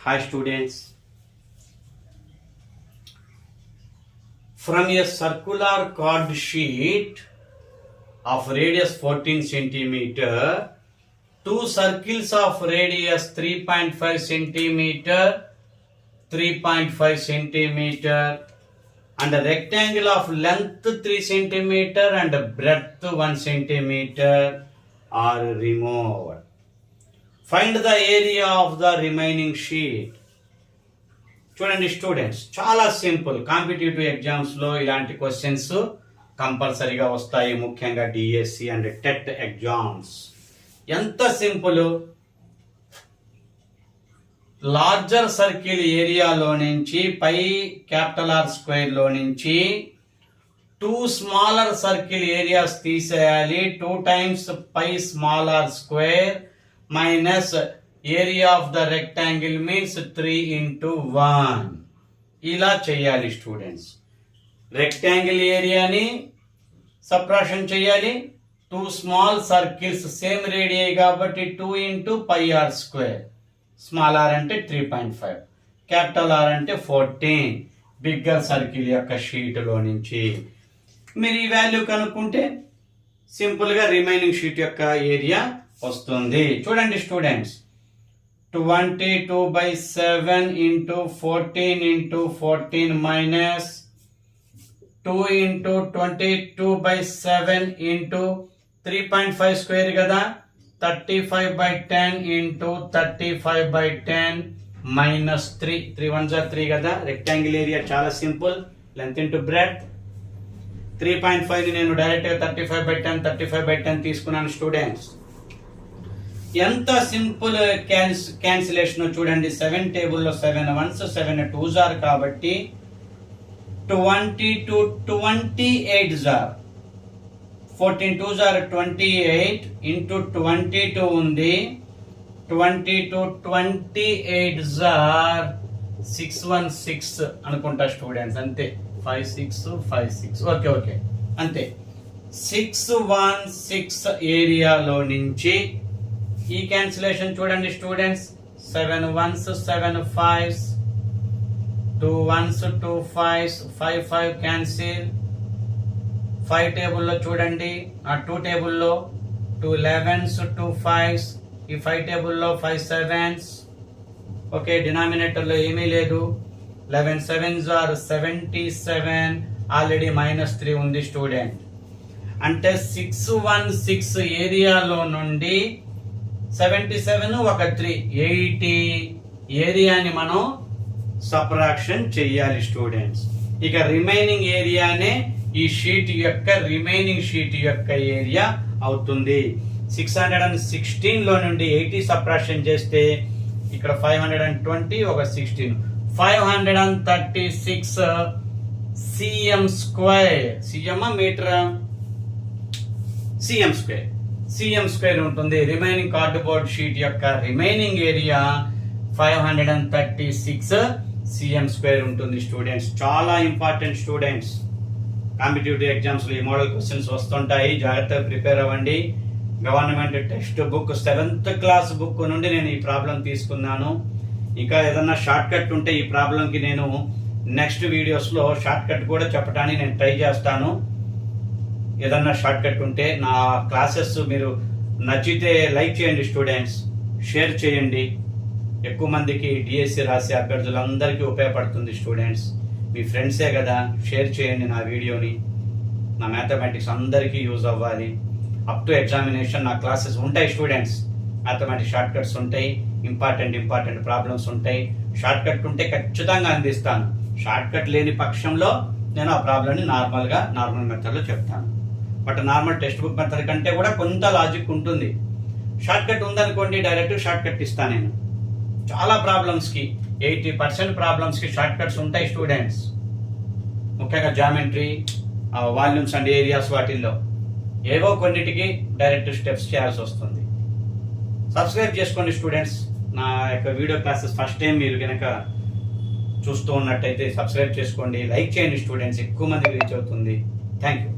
Hi students. From a circular card sheet of radius 14 centimeter, two circles of radius 3.5 centimeter, 3.5 centimeter and a rectangle of length 3 centimeter and breadth 1 centimeter are removed. Find the area of the remaining sheet. చూడండి students, చాలా simple. Competitive exams లో ఇలాంటి questions కంపల్సరీగా వస్తాయి, ముఖ్యంగా DSC and TET exams. ఎంత simple. Larger circle ఏరియాలో నుంచి పై క్యాపిటల్ ఆర్ స్క్వేర్ లో నుంచి 2 స్మాలర్ సర్కిల్ ఏరియాస్ తీసేయాలి. 2 times pi small r square minus area of the rectangle means 3 into 1. ఇలా చేయాలి స్టూడెంట్స్. రెక్టాంగిల్ ఏరియాని సబ్ట్రాక్షన్ చేయాలి. 2 స్మాల్ సర్కిల్స్ సేమ్ రేడియా కాబట్టి 2 into pi r square. Small r అంటే 3.5, క్యాపిటల్ ఆర్ అంటే 14. బిగ్గర్ సర్కిల్ యొక్క షీట్లో నుంచి మీరు ఈ వాల్యూ కనుక్కుంటే సింపుల్ గా రిమైనింగ్ షీట్ యొక్క ఏరియా వస్తుంది. చూడండి students, 22/7 into 14 into 14 minus 2 into 22/7 into 3.5 square కదా, 35/10 into 35/10 minus 3. 3 1s are 3 కదా. రెక్టాంగిల్ ఏరియా చాలా సింపుల్. Length into breadth. 3.5 ని నేను డైరెక్ట్ గా 35/10 తీసుకున్నాను స్టూడెంట్స్. ఎంత సింపుల్ క్యాన్సిలేషన్ చూడండి. 7 టేబుల్లో 7 1s 7 2s are కాబట్టి 22 28s are. 14 2s are 28 into 22 ఉంది. 22 28s are 616 అనుకుంటా స్టూడెంట్స్. అంతే. 5 6 5 6 ఓకే అంతే. 616 ఏరియాలో నుంచి ఈ క్యాన్సిలేషన్ చూడండి students. 7 1s 7 5s, 2 1s 2 5s, 5 5 cancel. 5 టేబుల్లో చూడండి, ఆ 2 టేబుల్లో 2 11s 2 5s, ఈ 5 టేబుల్లో 5 7s. ఓకే, డినామినేటర్లో ఏమీ లేదు. 11 7s are 77. ఆల్రెడీ -3 ఉంది స్టూడెంట్. అంటే 616 ఏరియాలో నుండి 77 ఒక 3 80 ఏరియాని మనం సబ్ట్రాక్షన్ చెయ్యాలి స్టూడెంట్స్. ఇక రిమైనింగ్ ఏరియానే ఈ షీట్ యొక్క రిమైనింగ్ షీట్ యొక్క ఏరియా అవుతుంది. 616 లో నుండి 80 సబ్ట్రాక్షన్ చేస్తే ఇక్కడ 520 ఒక 16 536 cm square. CM metre, cm square. cm square ఉంటుంది. రిమైనింగ్ కార్డ్బోర్డ్ షీట్ యొక్క రిమైనింగ్ ఏరియా 536 cm స్క్వేర్ ఉంటుంది స్టూడెంట్స్. చాలా ఇంపార్టెంట్ స్టూడెంట్స్. కాంపిటేటివ్ ఎగ్జామ్స్ లో ఈ మోడల్ క్వశ్చన్స్ వస్తుంటాయి, జాగ్రత్తగా ప్రిపేర్ అవ్వండి. Government textbook 7th class book నుండి నేను ఈ ప్రాబ్లం తీసుకున్నాను. ఇంకా ఏదన్నా షార్ట్ కట్ ఉంటే ఈ ప్రాబ్లం కి నేను నెక్స్ట్ వీడియోస్ లో షార్ట్ కట్ కూడా చెప్పడానికి నేను ట్రై చేస్తాను. ఏదన్నా షార్ట్ కట్ ఉంటే నా క్లాసెస్ మీరు నచ్చితే లైక్ చేయండి స్టూడెంట్స్, షేర్ చేయండి. ఎక్కువ మందికి డిఎస్సి రాసే అభ్యర్థులందరికీ ఉపయోగపడుతుంది స్టూడెంట్స్. మీ ఫ్రెండ్సే కదా, షేర్ చేయండి నా వీడియోని. నా మ్యాథమెటిక్స్ అందరికీ యూజ్ అవ్వాలి. అప్ టు ఎగ్జామినేషన్ నా క్లాసెస్ ఉంటాయి స్టూడెంట్స్. మ్యాథమెటిక్స్ షార్ట్ కట్స్ ఉంటాయి, ఇంపార్టెంట్ ప్రాబ్లమ్స్ ఉంటాయి. షార్ట్ కట్ ఉంటే ఖచ్చితంగా అందిస్తాను. షార్ట్ కట్ లేని పక్షంలో నేను ఆ ప్రాబ్లమ్ని నార్మల్ మెథడ్లో చెప్తాను. But normal text book method కంటే కూడా కొంత లాజిక్ ఉంటుంది. షార్ట్ కట్ ఉందనుకోండి, డైరెక్ట్ షార్ట్ కట్ ఇస్తాను నేను. చాలా ప్రాబ్లమ్స్కి 80% ప్రాబ్లమ్స్కి షార్ట్ కట్స్ ఉంటాయి స్టూడెంట్స్. ముఖ్యంగా జామెట్రీ, వాల్యూమ్స్ అండ్ ఏరియాస్ వాటిల్లో ఏవో కొన్నిటికి డైరెక్ట్ స్టెప్స్ చేయాల్సి వస్తుంది. సబ్స్క్రైబ్ చేసుకోండి స్టూడెంట్స్. నా యొక్క వీడియో క్లాసెస్ ఫస్ట్ టైం మీరు కనుక చూస్తూ ఉన్నట్టయితే సబ్స్క్రైబ్ చేసుకోండి, లైక్ చేయండి స్టూడెంట్స్. ఎక్కువ మందికి రీచ్ అవుతుంది. Thank you.